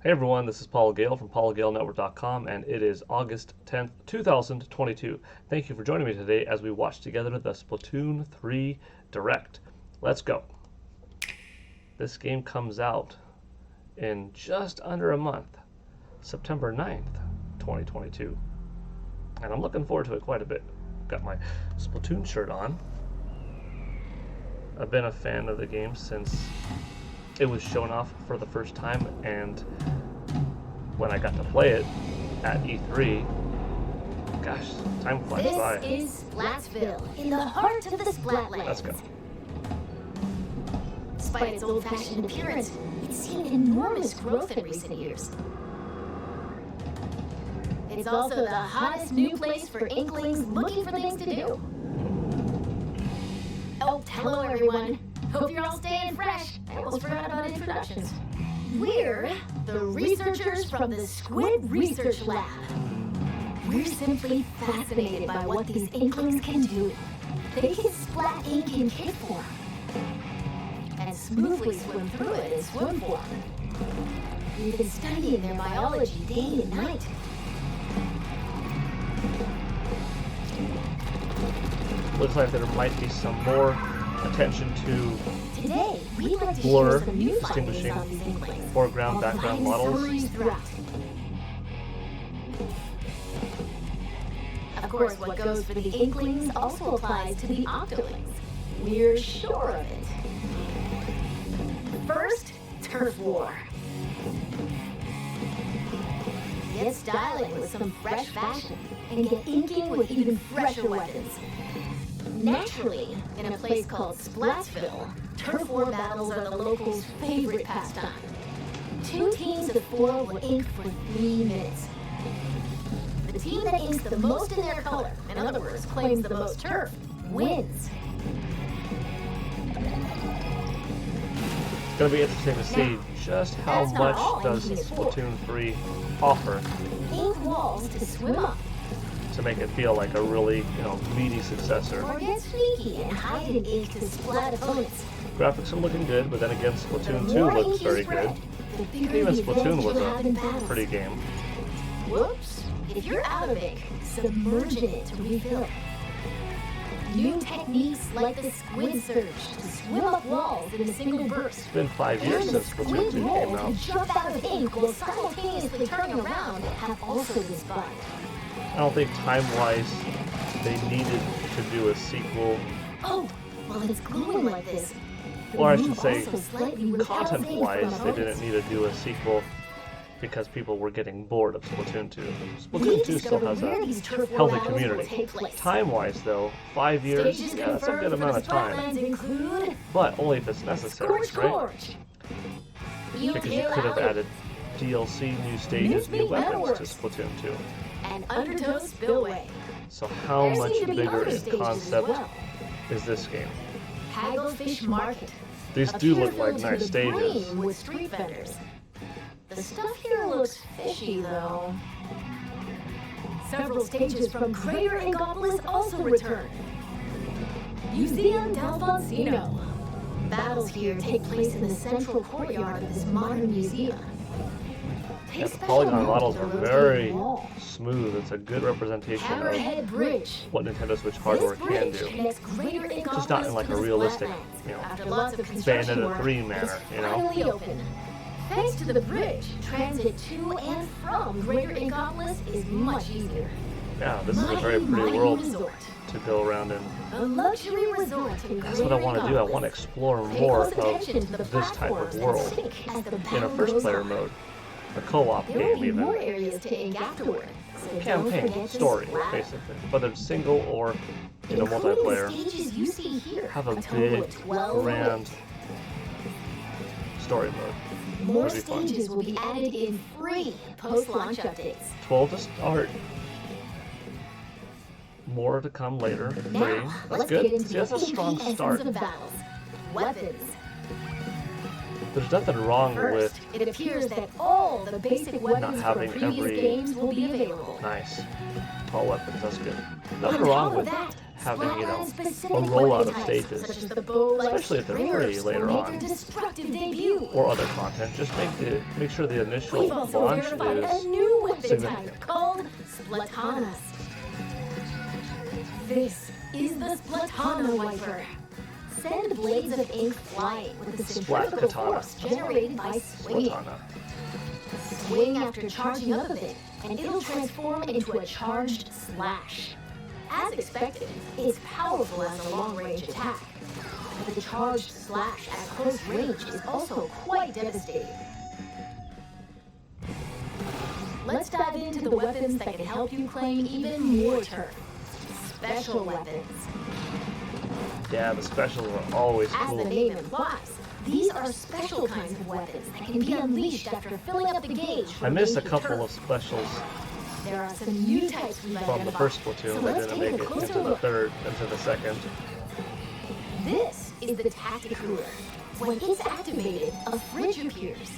Hey everyone, this is Paul Gale from paulgalenetwork.com, and it is August 10th, 2022. Thank you for joining me today as we watch together the Splatoon 3 Direct. Let's go. This game comes out in just under a month, September 9th, 2022. And I'm looking forward to it quite a bit. Got my Splatoon shirt on. I've been a fan of the game since it was shown off for the first time, and when I got to play it at E3, gosh, time flies by. This is Splatsville, in the heart of the Splatlands. Let's go. Despite its old-fashioned appearance, it's seen enormous growth in recent years. It's also the hottest new place for Inklings looking for things to do. Oh, hello everyone. Hope you're all staying fresh. I almost forgot about introductions. We're the researchers from the Squid Research Lab. We're simply fascinated by what these Inklings can do. They can splat ink in kit form and smoothly swim through it in swim form. We've been studying their biology day and night. Looks like there might be some more attention to Today, we'd like to blur, share some new distinguishing findings on these Inklings. foreground, while background providing models. summaries throughout. Of course, what goes for the Inklings also applies to the Octolings. We're sure of it. First, Turf War. Get styling with some fresh fashion and get inking with even fresher weapons. Naturally, in a place called Splatsville, turf war battles are the locals' favorite pastime. 2 teams of 4 will ink for 3 minutes. The team that inks the most in their color, in other words, claims the most turf, wins. It's going to be interesting to see just how that's not all much does inking is for. Splatoon 3 offer Ink walls to swim up, to make it feel like a really, meaty successor. or get sneaky and hide in ink to splat opponents. Graphics are looking good, but then again, The Splatoon 2 more looks ink you very spread, good. the bigger Even the Splatoon advantage was you have in a battles. pretty game. Whoops! If you're out of ink, submerge in it to refill. New techniques like the squid surge to swim up walls in a single burst. It's been 5 years And the since Splatoon squid 2 roll came to out. jump out of ink while simultaneously turning around have also been spotted. I don't think time-wise they needed to do a sequel, Oh, while it's glowing like this, the or I move should say, also slightly repels ink content-wise, from they opponents. didn't need to do a sequel because people were getting bored of Splatoon 2. We Splatoon 2 still discovered has where a these turf war healthy battles will community. take place. Time-wise, though, 5 years, Stages yeah, that's a good confirmed amount for of the time. Splatlands include But only if it's necessary, Scorch right? Gorge, Because you could have added DLC, new stages, new weapons to Splatoon 2. and Undertow Spillway. So how There much seem to be bigger other in stages as concept well. is this game? Hagglefish Market. These a do pier look like filled to nice the stages. brim with street vendors. The stuff here looks fishy, though. Several stages from Crater and Gopolis also return. Museum D'Alfonsino. Battles here take place in the central courtyard of this modern museum. Pay Yeah, the special polygon note models to are the very rotating wall. smooth. It's a good representation of Hammerhead Bridge. what Nintendo Switch hardware This can bridge do. connects Greater and Just not in Gopolis like to a the realistic, Splatlands. After lots of construction Bayonetta work, 3 it's manner, finally open. Thanks to the bridge, transit to and from Greater Inkopolis is much easier. Yeah, this is a very pretty Mighty world Resort, to go around in. a luxury resort in That's what I want to do. I want to explore more of this type of world in a first-player mode, a co-op There will game be more even. areas to ink afterward. So don't Campaign, forget to story, splatter. basically. Whether it's single or, Including multiplayer. the stages you see here, Have a total big, of 12 grand story mode. More That'd be fun. stages will be added in free post-launch updates. 12 to start. More to come later. Now, 3. That's let's good. get into See, that's a the strong essence start. of battles. Weapons. There's nothing wrong First, with it appears that all the basic weapons from having previous every- games will be available. nice. All weapons, that's good. Nothing On wrong top of with that, having, you know, specific a rollout weapon of types, stages, such as the bow-like especially if they're stringers, free later will make on, their destructive debut. or other content. Just make sure the initial We've also launch verified a is new weapon significant. type called Splatonas. This is the Splatana Wiper. Send blades of ink flying with the centrifugal katana. force generated by swinging. Splatana. Swing after charging up a bit, and it'll transform into a charged slash. As expected, it's powerful as a long-range attack. But the charged slash at close range is also quite devastating. Let's dive into the weapons that can help you claim even more turf. Special weapons. Yeah, the specials are always As the cool. name implies, these are special kinds of weapons that can be unleashed after filling up the gauge. I missed a couple of specials There are some new types we've from the identified. first Splatoon So that let's didn't take make a it closer into the look. third, into the second. This is the Tactic Cooler. When it's activated, a fridge appears.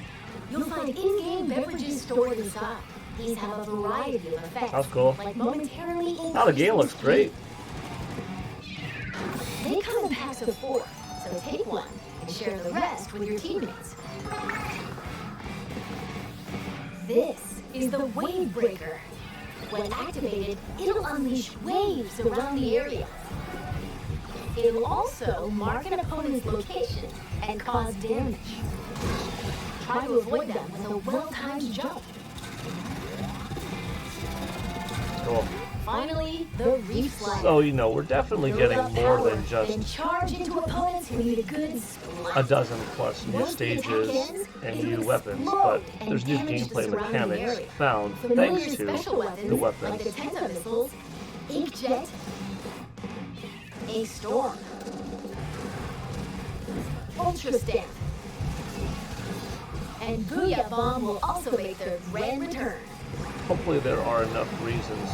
You'll find in-game beverages stored inside. These have a variety of effects. Sounds cool. Like momentarily Now the game looks great. They come in packs of 4, so take one and share the rest with your teammates. This is the Wave Breaker. When activated, it'll unleash waves around the area. It'll also mark an opponent's location and cause damage. Try to avoid them with a well-timed jump. Cool. Finally, the Reef Slider. So, you know, we're definitely Build getting up more power, than just then charge into opponents who need a good a splat. dozen plus new Once the attack stages ends, and it'll new weapons, explode but and there's new damage the gameplay surrounding mechanics area. found Familiar thanks to special weapons, the like the weapons. Tenta missiles, Inkjet, a Storm, Ultra Stamp, and Booyah Bomb will also make their grand return. Hopefully there are enough reasons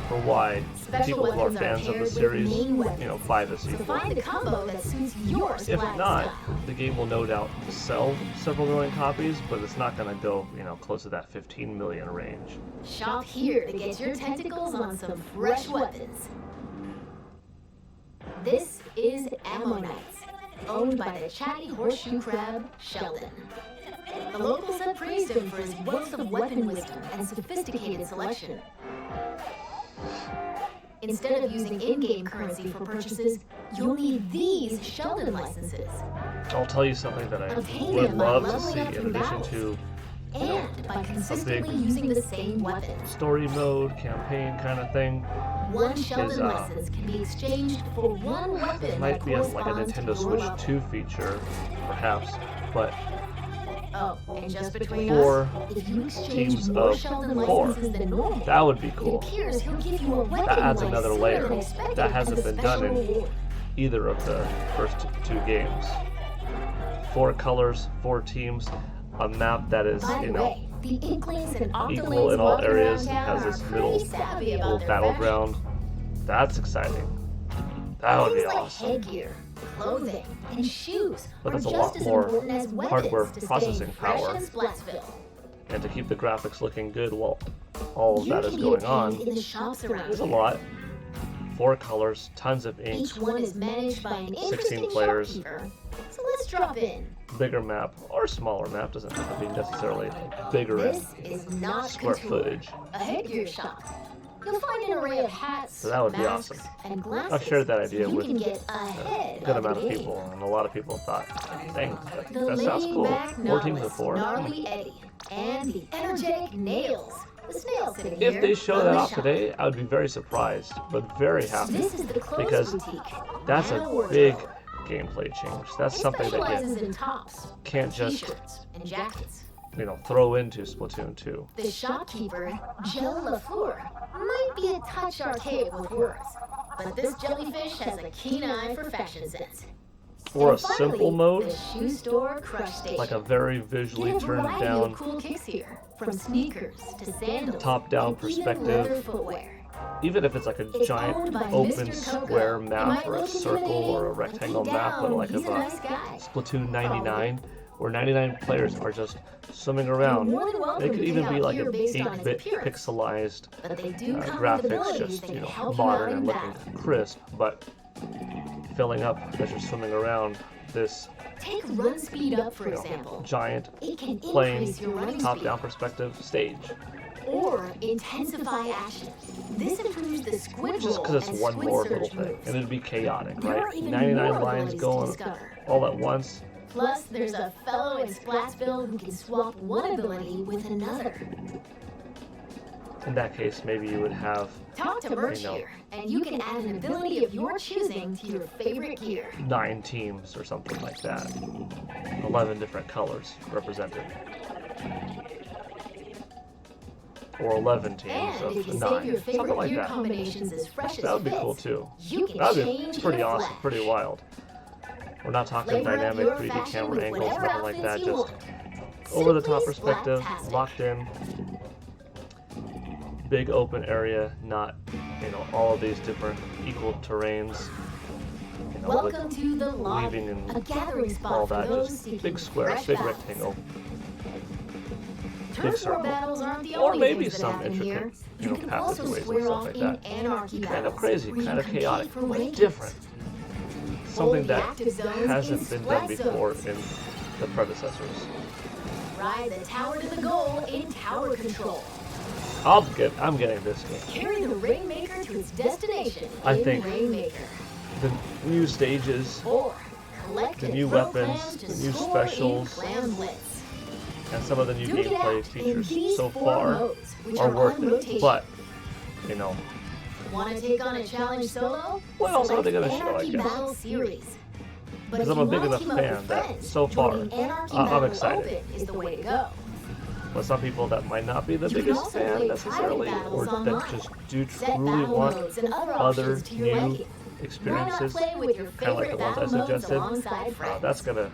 for why Special people who are weapons are fans of the paired with series, main weapons. you know, buy the So sequel. find the combo that suits your If splat not, style. the game will no doubt sell several million copies, but it's not going to go, you know, close to that 15 million range. Shop here to get your tentacles on some fresh weapons. This is Ammonites, owned by the chatty horseshoe crab, Sheldon. The locals have praised him for his wealth of weapon wisdom and sophisticated selection. Instead of using in-game currency for purchases, you'll need these Sheldon licenses. I'll tell you something that I Obtain would them by love to leveling see up in through addition battles. to And by consistently using the same weapons. story mode, campaign kind of thing. One Sheldon uh, license can be exchanged for one weapon It might that be a, like a corresponds to Nintendo your Switch level. 2 feature, perhaps, but Oh, and just between Four us, if you exchange teams more of Sheldon 4. licenses than normal, That would be it cool. appears he'll give you a weapon That adds like another sooner layer. than expected That as hasn't a been done special in reward. either of the first 2 games. 4 colors, 4 teams, a map that is, By you the know, way, the Inklings and equal Octolings in all walking areas, around town has this are middle pretty savvy about little their battleground. That's exciting. That would be Things like awesome. headgear, clothing, and shoes But are it's a just lot as more important as weapons hardware to stay processing fresh power. in Splatsville. And to keep the graphics looking good while all of You that is can be going obtained on, in the shops around there's a here. lot. 4 colors, tons of ink, Each one is managed by an 16 interesting players. shopkeeper. So let's drop in. bigger map or smaller map, doesn't have to be necessarily bigger in This is not square couture, footage. a headgear shop. You'll find an array of hats, So that would be masks, awesome. and glasses. I've shared that idea so you with can get ahead a good of amount the of game. people, and a lot of people thought, dang, The that sounds cool. laid-back 4 teams of novelist, 4. Gnarly Eddie, and the energetic Nails. The snail sitting If here they show on that the off shop. today, I would be very surprised, but very happy, This is the clothes because boutique. that's Now a wardrobe. big gameplay change. That's It something that specializes you in tops, can't just, t-shirts, and jackets. throw into Splatoon 2. The shopkeeper, Jill LaFleur, might be a touch archaic with words, but this jellyfish has a keen eye for fashion sense. For a And finally, simple mode, the shoe store crush station. like a very visually Get a turned variety down, of cool kicks here, from sneakers to sandals, top-down and even perspective. leather footwear. even if it's like a It's giant owned by open Mr. Coco. square It map might or a look circle or a intimidating, rectangle but map, but deep like down, of he's a a nice guy. Splatoon 99 where 99 players are just swimming around. You're more than welcome It could to even pick be out like an gear based on its 8-bit appearance. pixelized But they do come with graphics, abilities just that can help you out modern in and battle. looking crisp, but filling up as you're swimming around this Take run speed up, for example. giant It can plane increase your running top-down speed. perspective stage. Or intensify action. This improves the squid Just roll because and it's one squid more surge little thing, moves. and it'd be chaotic, There are right? even 99 more lines abilities to going discover. all at once. Plus, there's a fellow in Splatsville who can swap one ability with another. In that case, maybe you would have Talk to Merch know. here, and you can add an ability of your choosing to your favorite gear. 9 teams or something like that. 11 different colors represented. Or 11 teams And if you of save 9. your Something favorite like gear that. combinations as fresh as That would be fits, cool too. you can That would change be pretty in a awesome, flash. pretty wild. We're not talking Flavor up dynamic your 3D fashion camera with angles, whatever nothing like that. outfits you Just want. over-the-top Simply perspective, Splattastic. locked in, big open area, not all of these different equal terrains. Welcome to the lobby, weaving and a gathering spot all for that, those just seeking big square, fresh big battles. rectangle, Turf big war circle. battles aren't the Or only maybe things that some happen here. intricate, You can passageways also and square stuff off like in that. anarchy battles. Kind of crazy, where you kind of compete chaotic, for but rankings. different. Something Hold the that active zones hasn't in been done splat before zones. in the predecessors. Ride the tower to the goal in tower control. I'm getting this game. Carry the Rainmaker to its destination I in think- Rainmaker. The new stages Or collect The and new throw weapons, clams to the new score in specials. Clam Blitz. and some of the new Duke it gameplay out features in these so 4 far modes, which are are worth on it. rotation. But, Want to take on a challenge solo? What else are they Select gonna show, I Anarchy guess? Battle Series. But Because if I'm a you big wanna enough team up with fan that friends, so far, joining Anarchy I'm Battle excited. Open is the way to go. but some people that might not be the You can biggest also fan play necessarily, private or battles that online. just do Set truly battle want modes and other other options to your new liking. Why not experiences, play with your kind of like favorite the ones I battle modes suggested, alongside friends? that's gonna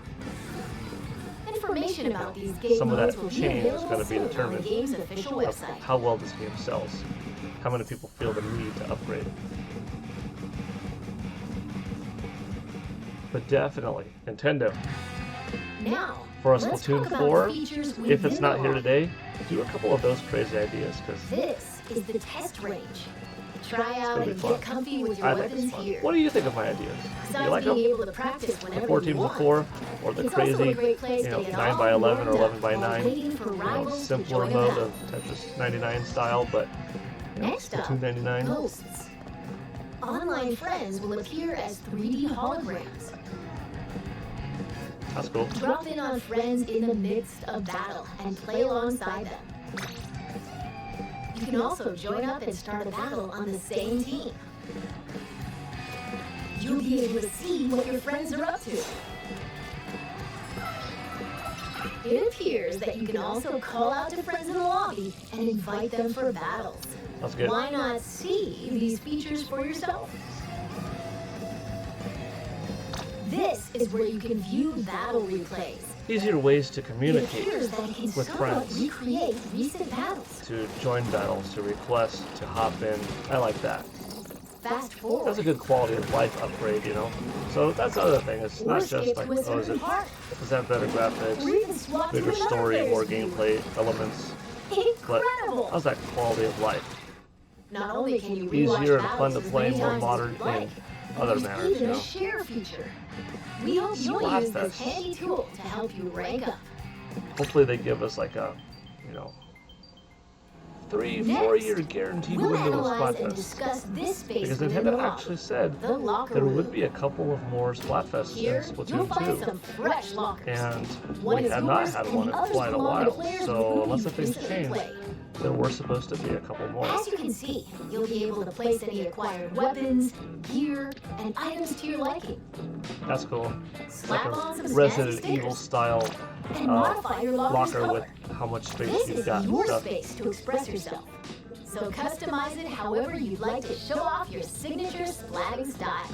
Information about these game some of modes that will be change is available gonna be soon on the determined game's official of website. how well this game sells, how many people feel the need to upgrade. But definitely, Nintendo, Now, for a let's Splatoon talk about 4, the features if within it's not the here lobby. today, do a couple of those crazy ideas, because This is the test range. Try out gonna be and fun. get comfy with your I think it's weapons fun. here. What do you think of my ideas? Do Besides you like being them? able to practice The whenever 4 you teams of want. 4, or the It's also a crazy, great place to get 9 all by 11 or warmed 11 up by while 9, waiting for rivals to simpler join the mode battle. of Tetris 99 style, but Next up, Splatoon 99. ghosts. Online friends will appear as 3D holograms. That's cool. Drop in on friends in the midst of battle and play alongside them. You can also join up and start a battle on the same team. You'll be able to see what your friends are up to. It appears that you can also call out to friends in the lobby and invite them for battles. That's good. Why not see these features for yourself? This is where you can view battle replays. Easier ways to It communicate appears that it can with somewhat friends. recreate recent battles. to join battles, to request, to hop in. I like that. Fast forward. That's a good quality of life upgrade, So that's the other thing. It's or not skip just like, to a oh, does certain part. it have better Or graphics, even swap to bigger another story, player's more view. gameplay elements, but Incredible! how's that quality of life? Not only can you rewatch Easier and fun battles to as play, many more times as modern you'd like, in other there's manners, even a share feature. We hope you'll use this Splatfest. handy tool to help you rank up. Hopefully they give us like a, 3-4 year guaranteed We'll window of analyze and Splatfest. discuss this space Because within the Nintendo lobby. actually said The locker there room. would be a couple of more Splatfests Here, in you'll Splatoon find 2. some fresh lockers. And One we is have not yours, had and one the in others quite a belong to while. players with So whom unless you've things recently change, played. there were supposed to be a couple more. As you can see, you'll be able to place any acquired weapons, gear, and items to your liking. That's cool. It's Slap like on some a snazzy Resident stickers. Evil style And modify your locker's locker color. with how much space This you've is got and your stuff. space to express yourself. So customize it however you'd like to show off your signature splatting style.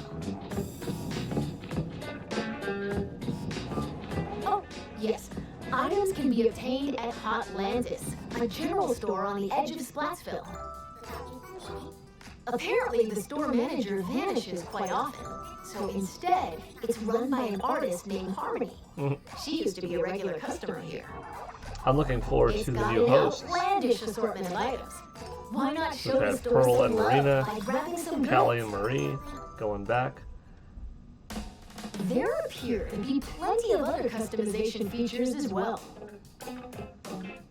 Oh, yes. Items can be obtained at Hotlantis, a general store on the edge of Splatsville. Apparently, the store manager vanishes quite often. So instead, it's run by an artist named Harmony. She used to be a regular customer here. I'm looking forward It's to the got new an hosts. outlandish assortment of items. Why not show We've the had store Pearl some and love Marina, by grabbing some Callie goods? and Marie going back. There appear to be plenty of other customization features as well.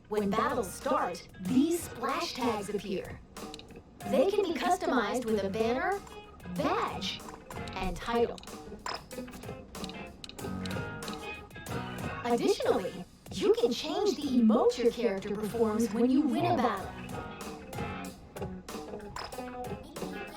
When battles start, these splash tags appear. They can be customized with a banner, badge, and title. Additionally, you can change the emote your character performs when you win a battle.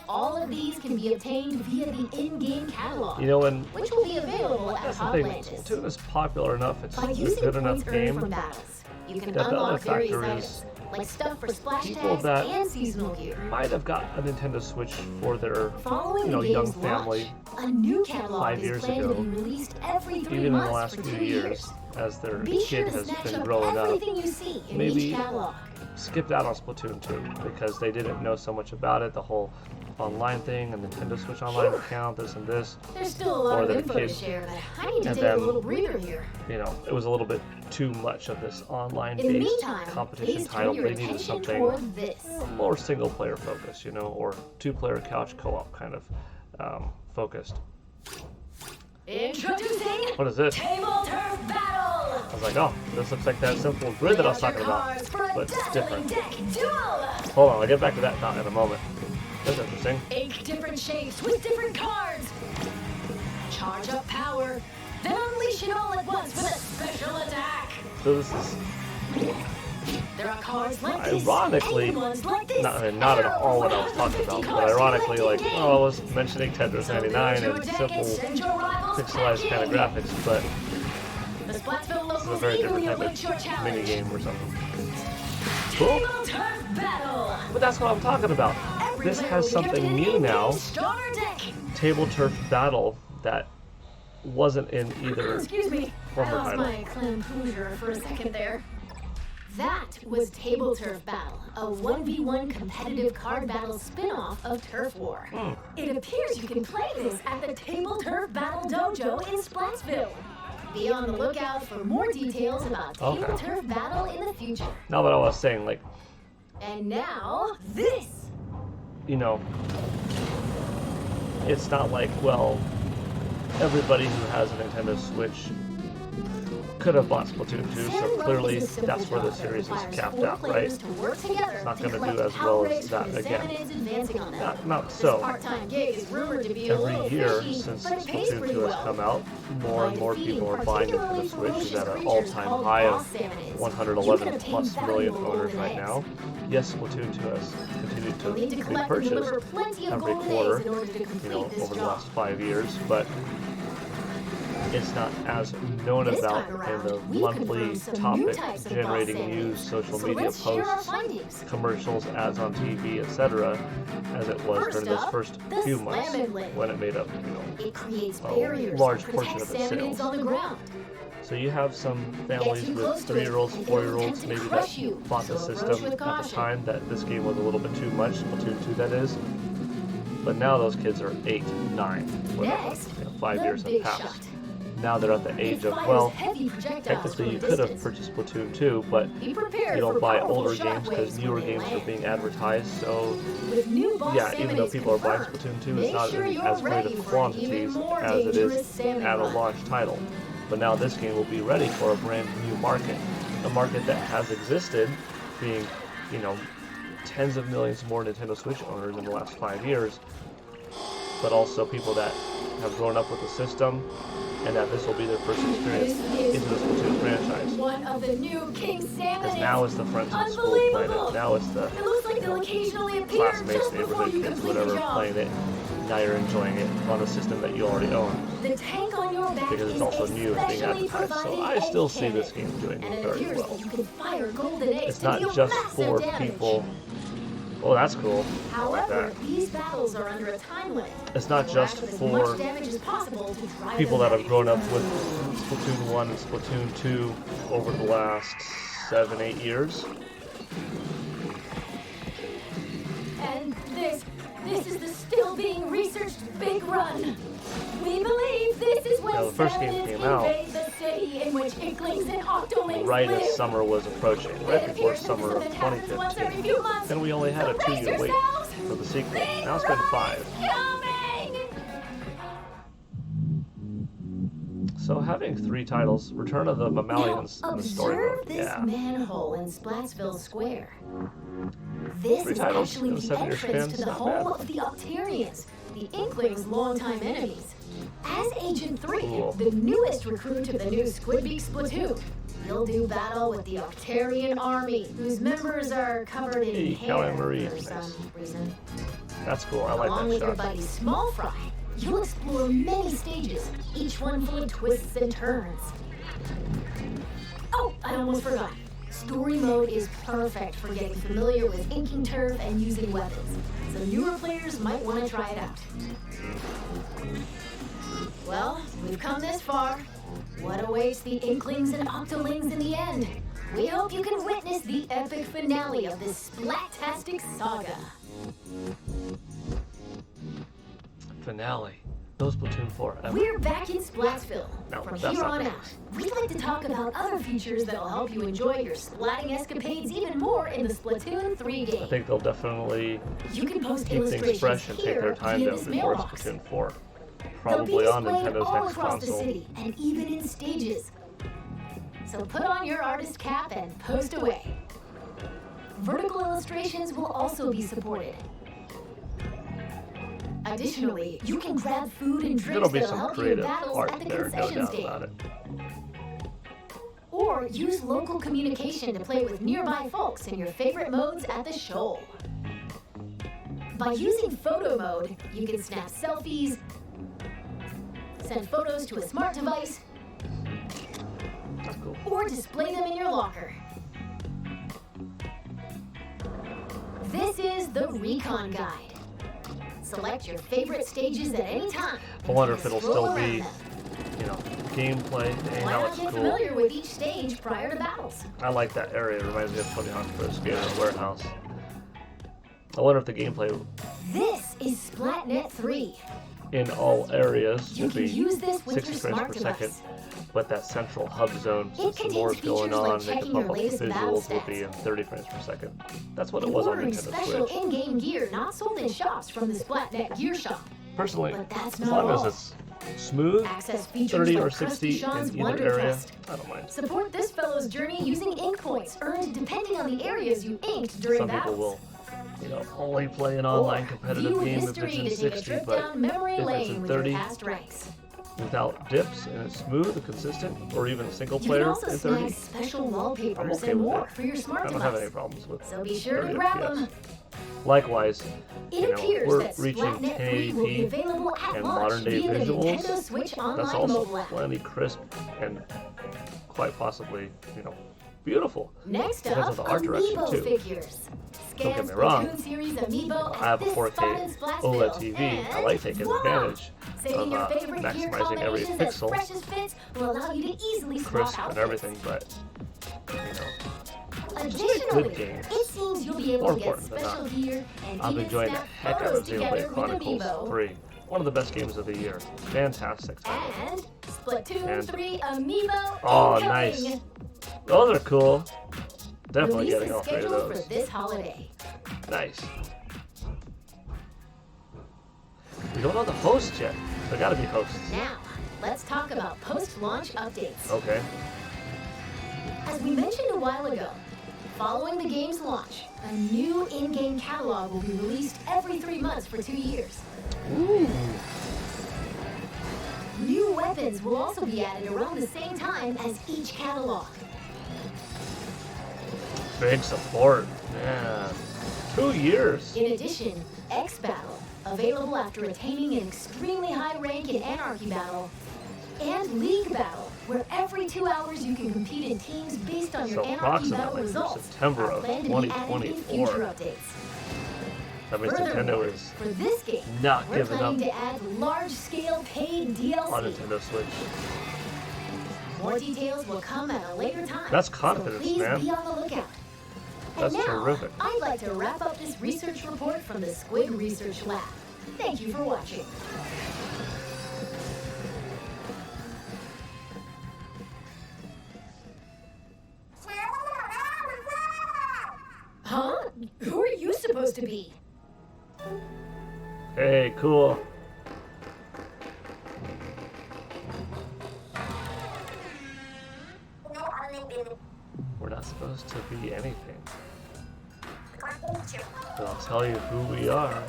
All of these can be obtained via the in-game catalog, You know, and which will be available at that's the thing. Hotlantis. Splatoon is popular enough. It's By a using good enough points earned game. from battles, you can that the other unlock various factor is items, like stuff for splash people tags that and seasonal gear. Might have got a Nintendo Switch for their, Following you know, the young game's family. launch, a new catalog 5 is years planned ago, to be released every 3 Even in the months last for few 2 years, as their Be sure kid to has snatch been up growing up, everything you see in maybe each catalog. skipped out on Splatoon 2 because they didn't know so much about it, the whole online thing and Nintendo Switch Online account, this and this. There's still a lot or of their info to kid. share, but I need to And take a then- little breather here. You know, it was a little bit too much of this In the online-based meantime, competition please turn title. your They needed attention something toward this. more single-player focused, you know, or two-player couch co-op kind of focused. Introducing What is this? Table Turf Battle! I was like, oh, this looks like that simple grid that I was talking about, but it's different. Deck duel! Hold on, I'll get back to that thought in a moment. That's interesting. 8 different shapes with different cards. Charge up power, then unleash it all at once with a special attack. So this is There are cards like this, ironically and ones like this. not at all what I was talking about, but ironically, like, oh, I was mentioning Tetris 99 and simple pixelized kind of graphics, but The Splatsville this is a locals very eagerly different await your type of challenge. mini game or something. Cool. Table Turf Battle. But that's what I'm talking about. This has something new now. Starter deck. Table Turf Battle that wasn't in either Excuse me, I former lost title. my composure for a second there. That was Table Turf Battle, a 1v1 competitive card battle spin-off of Turf War. It appears you can play this at the Table Turf Battle Dojo in Splatsville. Be on the lookout for more details about Table Okay. Turf Battle in the future. Now that I was saying, like, And now, this! you know, it's not like, well, everybody who has a Nintendo Switch could have bought Splatoon 2, so clearly that's where the series is capped out, right? It's not gonna do as well as that again. Not so. Part-time gig is rumored to be a little Every year fishy, since but it pays Splatoon pretty 2 has well. come out, more and more people are buying Nintendo Switch. It's at an all-time high of 111 plus million owners right now. Yes, Splatoon 2 has continued to You'll need to be collect and deliver purchased plenty of every golden quarter, eggs in order to you complete know, this over the job. last 5 years, but it's not as known This about time in around, the we've monthly confirmed some new topic types of generating boss news, enemies. social So media let's share our posts, findings. commercials, ads on TV, etc., as it was First during those up, first the few months Slam Blade. when it made up, you know. It creates a barriers large to portion protect of its salmonids sales. on the ground. So you have some families too with close to it, 3-year-olds, and it'll 4-year-olds, attempt to maybe crush that you. bought the So approach system with at the caution. time that this game was a little bit too much, Splatoon 2 that is. But now those kids are 8, 9, whatever. Next, You know, 5 the years have big passed. shot. Now they're at the age It of, fires well, heavy projectiles technically from you a could have distance. purchased Splatoon 2, but Be prepared you for don't buy powerful older games because shockwaves newer when they games are land. being advertised, so With new boss yeah, even though salmonids people are buying confirmed, Splatoon 2, it's make not sure in you're as great ready of for an even quantities more as it dangerous is salmon at a run. launch title. But now this game will be ready for a brand new market, a market that has existed, being, you know, tens of millions more Nintendo Switch owners in the last 5 years, but also people that have grown up with the system and that this will be their first experience into the Splatoon franchise. One of the new King Salmon. Because now it's the friends in school playing it. Now it's the It looks like they'll occasionally appear classmates, just before neighborhood you kids, complete whatever, the job. playing it. Now you're enjoying it on a system that you already own. The tank on your back Because it's is also new, it's being especially advertised. So providing I still a see this cannon. game doing And it very appears well. that you can fire golden eggs It's to not deal just massive for damage. people. Oh, that's cool. I like However, that. these battles are under a time limit. It's not So just rack up as for much damage as possible to drive people them that have back. grown up with Splatoon 1 and Splatoon 2 over the last 7, 8 years. And this run. We believe this is when the first game came out invade the city in which Inklings and Octolings right live. as summer was approaching, right before summer of It happens once every 2015. few months. Then we only had a Brace 2-year wait yourselves. for the sequel. Now it's been 5. Coming! So having 3 titles, Return of the Mammalians Now, in the story observe mode. this Yeah. manhole in Splatsville Square. This 3 is titles actually in a the 7-year entrance span, to the not home bad. of the Octarians, the Inklings' longtime enemies. As Agent 3, Cool. the newest recruit of the new Squidbeak Splatoon, you'll do battle with the Octarian army, whose members are covered in Hey, hair Calamari. for Nice. some reason. That's cool. I like Along that with your shot. buddy Small Fry, you'll explore many stages, each one full of twists and turns. Oh, I almost forgot. Story mode is perfect for getting familiar with inking turf and using weapons, so newer players might want to try it out. Well, we've come this far. What awaits the Inklings and Octolings in the end? We hope you can witness the epic finale of this splat-tastic saga. Finale. No Splatoon 4 ever. We're back in Splatsville. No, From that's here not on the out, case. we'd like to talk about other features that'll help you enjoy your splatting escapades even more in the Splatoon 3 game. I think they'll definitely You can post keep things illustrations fresh and take here their time via though this before mailbox. Splatoon 4. They'll be Probably on displayed Nintendo's all next across the console. city and even in stages. So put on your artist cap and post away. Vertical illustrations will also be supported. Additionally, you can grab food and There'll drinks be that'll some help you in creative battles art at the there, no concession doubt about stand. it. Or use local communication to play with nearby folks in your favorite modes at the shoal. By using photo mode, you can snap selfies, send photos to a smart device, That's cool. or display them in your locker. This is the Recon Guide. Select your favorite stages at any time. I wonder if it'll Scroll still around be, them. you know, gameplay. Hey, Why now not it's get cool. familiar with each stage prior to battles? I like that area. It reminds me of Tony Hawk's Pro Skater Warehouse. I wonder if the gameplay This is Splatnet 3. in all areas You will can be use this with 60 your frames smart per second, device. but that central hub zone, since some contains more is going features like on, they can checking pump your up the latest battle visuals will be stats. in 30 frames per second. That's what it And was on ordering Nintendo special Switch. in-game gear not sold in shops from the Splatnet Gear Shop. Personally, But that's as not long all. as it's smooth, Access features 30 like or Krusty 60 Sean's in either Wonder area, Trust. I don't mind. Support this fellow's journey using ink points earned depending on the areas you inked during Some battles. people will, only play an online Or competitive view game if history it's in to take a 60, trip but down memory if it's lane in with your 30 past ranks. without dips and it's smooth and consistent, or even single You can player also in snag 30, special I'm wallpapers okay and with more that. for your smart I don't have any device. problems with So be sure to 30 grab FPS. them. Likewise, It appears we're that reaching Splatnet 3 will be 1080p available at and launch modern day via the visuals. Nintendo Switch That's Online also mobile app. plenty crisp and quite possibly, beautiful. Next Depends up, on the art direction, Amiibo too. figures. Don't Scan get me wrong. Splatoon series Amiibo I have at a this 4K spot in Splatsville. OLED TV. I And like taking voila! advantage Saving your of favorite gear maximizing every combinations as pixel, fresh as fits will allow you to easily swap crisp outfits. and everything, but Additionally, good games. it seems you'll be able More to get important than special not. gear and I'm even enjoying the snap heck out photos of together Xenoblade with Chronicles Amiibo. 3. One of the best games of the year. Fantastic title. And Splatoon And- 3 Amiibo Oh, incoming. nice. Those are cool. Definitely Release getting is all 3 of scheduled those. for this holiday. Nice. We don't know the hosts yet. There gotta be hosts. Now, let's talk about post-launch updates. Okay. As we mentioned a while ago, following the game's launch, a new in-game catalog will be released every 3 months for 2 years. Ooh. New weapons will also be added around the same time as each catalog. Big support. Man. 2 years. In addition, X Battle, available after attaining an extremely high rank in Anarchy Battle, and League Battle, where every 2 hours you can compete in teams based on your So Anarchy Battle approximately results, September are of planned to be added in 2024. future updates. That means Nintendo Furthermore, is for this game, not we're giving planning up to add large-scale paid on DLC. Nintendo Switch. More details will come at a later time. That's so confidence, please man. be on the lookout. That's and now, terrific. I'd like to wrap up this research report from the Squid Research Lab. Thank you for watching. Hey, cool. We're not supposed to be anything. But I'll tell you who we are.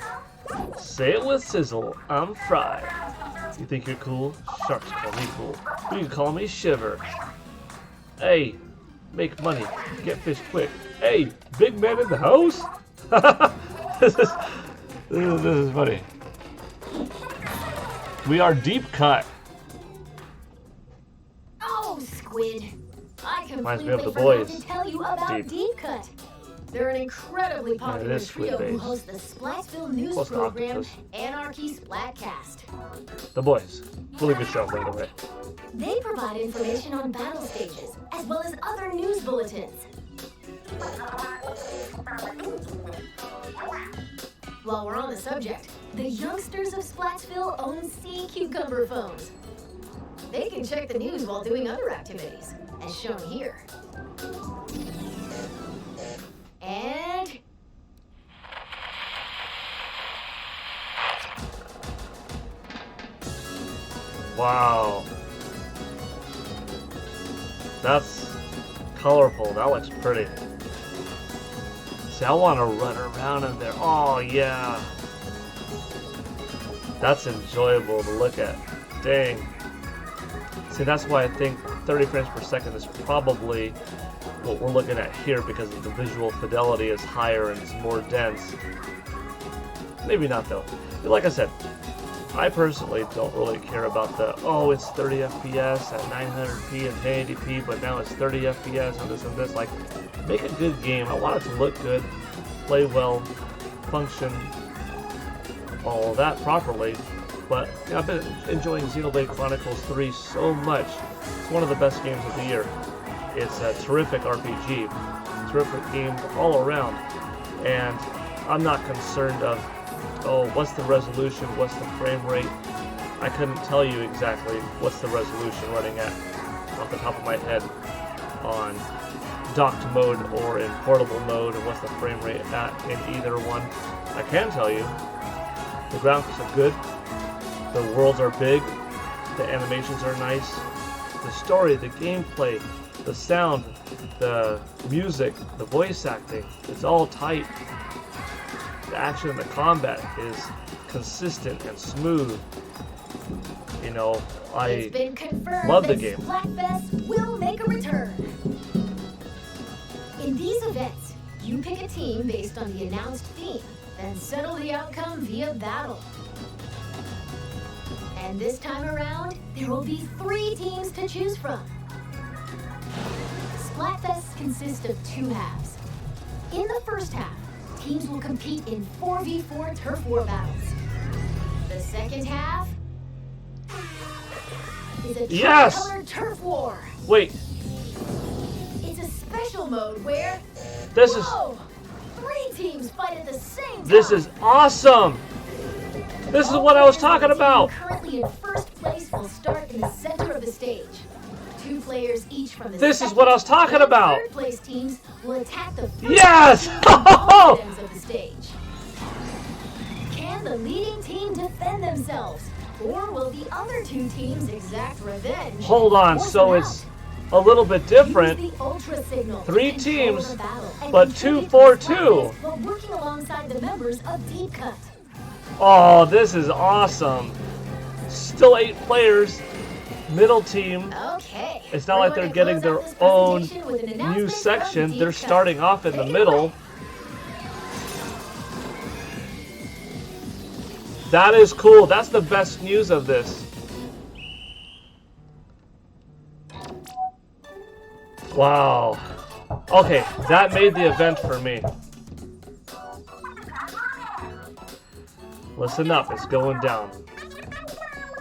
Say it with sizzle. I'm Fry. You think you're cool? Sharks call me cool. You can call me Shiver. Hey, make money. Get fish quick. Hey, big man in the house? this is funny. We are deep cut. Oh, Squid. I Reminds me completely of the forgot boys. to tell you about Deep Cut. They're an incredibly popular is trio who squid-based. host the Splatsville news Plus program, octopus. Anarchy Splatcast. The boys. Really good show, by the way. They provide information on battle stages, as well as other news bulletins. While we're on the subject, the youngsters of Splatsville own sea cucumber phones. They can check the news while doing other activities, as shown here. And Wow. That's colorful. That looks pretty. See, I want to run around in there. Oh, yeah. That's enjoyable to look at. Dang. See, that's why I think 30 frames per second is probably what we're looking at here, because the visual fidelity is higher and it's more dense. Maybe not, though. But like I said, I personally don't really care about the, oh, it's 30 FPS at 900p and 1080p, but now it's 30 FPS and this and this. Like, make a good game. I want it to look good, play well, function, all that properly. But you know, I've been enjoying Xenoblade Chronicles 3 so much. It's one of the best games of the year. It's a terrific RPG, terrific game all around, and I'm not concerned of, oh, what's the resolution, what's the frame rate. I couldn't tell you exactly what's the resolution running at off the top of my head on docked mode or in portable mode, or what's the frame rate at in either one. I can tell you the graphics are good, the worlds are big, the animations are nice, the story, the gameplay, the sound, the music, the voice acting, it's all tight. The action and the combat is consistent and smooth. You know, it's been confirmed love the that game. Splatfest will make a return. In these events, you pick a team based on the announced theme, then settle the outcome via battle. And this time around, there will be 3 teams to choose from. Splatfest consists of 2 halves. In the first half, teams will compete in 4v4 turf war battles. The second half is a tri-colored turf war. Wait, It's a special mode where this is 3 teams fight at the same time. this is awesome. This is what I was talking about. Currently in first place will start in the center of the stage. 2 players each from the This is what I was talking and about. Third place teams will attack the first Yes! ends of the stage. Can the leading team defend themselves, or will the other 2 teams exact revenge? Hold on, Force so them it's out? a little bit different. Use the ultra signal to 3 control teams, the battle and but contribute 2 for to 2. Splatfest while working alongside the members of Deep Cut. Oh, this is awesome. Still 8 players, middle team. Okay. It's not like they're getting their own new section. They're starting off in the middle. That is cool. That's the best news of this. Wow. Okay, that made the event for me. Listen up, it's going down.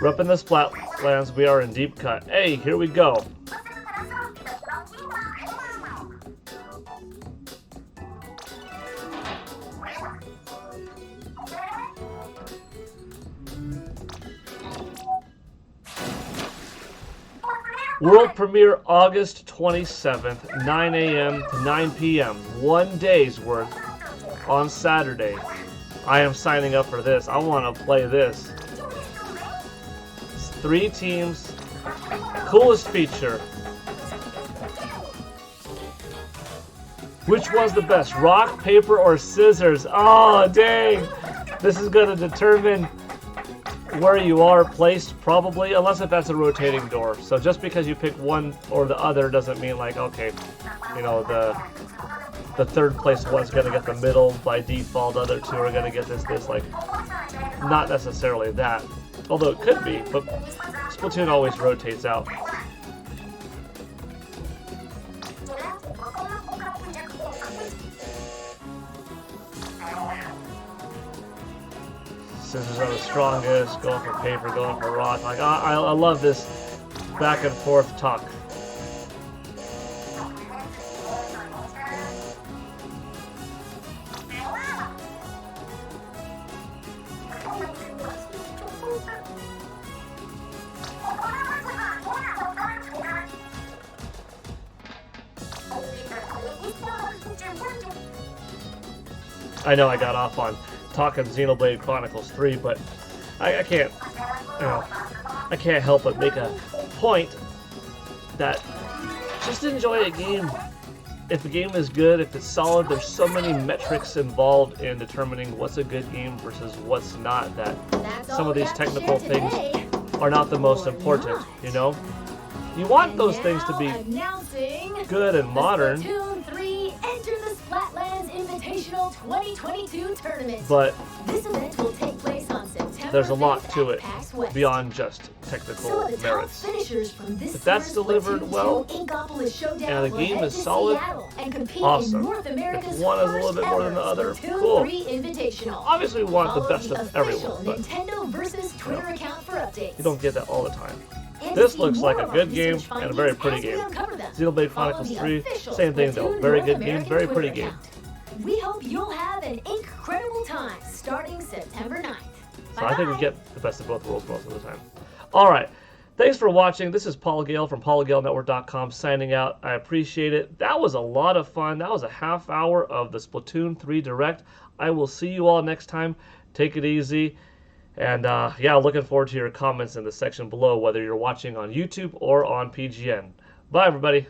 We're up in the Splatlands, we are in Deep Cut. Hey, here we go. World premiere August 27th, 9 a.m. to 9 p.m. 1 day's worth on Saturday. I am signing up for this. I want to play this. It's 3 teams. Coolest feature. Which one's the best? Rock, paper, or scissors? Oh, dang. This is going to determine where you are placed, probably, unless if that's a rotating door. So just because you pick one or the other doesn't mean like, okay, you know, the third place one's going to get the middle by default, the other 2 are going to get this, like, not necessarily that. Although it could be, but Splatoon always rotates out. Scissors are the strongest, going for paper, going for rock. Like, I love this back and forth talk. I know I got off on talking Xenoblade Chronicles 3, but I can't, you know, I can't help but make a point that just enjoy a game. If the game is good, if it's solid, there's so many metrics involved in determining what's a good game versus what's not, that some of these technical things are not the most important, you know? You want those things to be good and modern. Splatoon 3, enter the Splatlands Invitational 2022 tournament. But this event will take place on September there's a lot 5th to at it PAX West. beyond just technical Some of the top merits. finishers from this If that's year's delivered Splatoon 2 well, Inkopolis Showdown and the will game head is to solid, Seattle and compete awesome. in North America's If one is a little bit more than the first other, ever Splatoon cool. 3 Invitational. Obviously we want the Follow best of official everyone, but Nintendo versus Twitter account for updates. you don't get that all the time. And This to see looks like more a of good our game research and a very findings pretty as we game. uncover them. Xenoblade Follow Chronicles the 3, official same thing though. Splatoon Very North good game, American very Twitter pretty game. account. We hope you'll have an incredible time starting September 9th. So I think we get the best of both worlds most of the time. Alright, thanks for watching. This is Paul Gale from PaulGaleNetwork.com signing out. I appreciate it. That was a lot of fun. That was a half hour of the Splatoon 3 Direct. I will see you all next time. Take it easy. And yeah, looking forward to your comments in the section below, whether you're watching on YouTube or on PGN. Bye, everybody.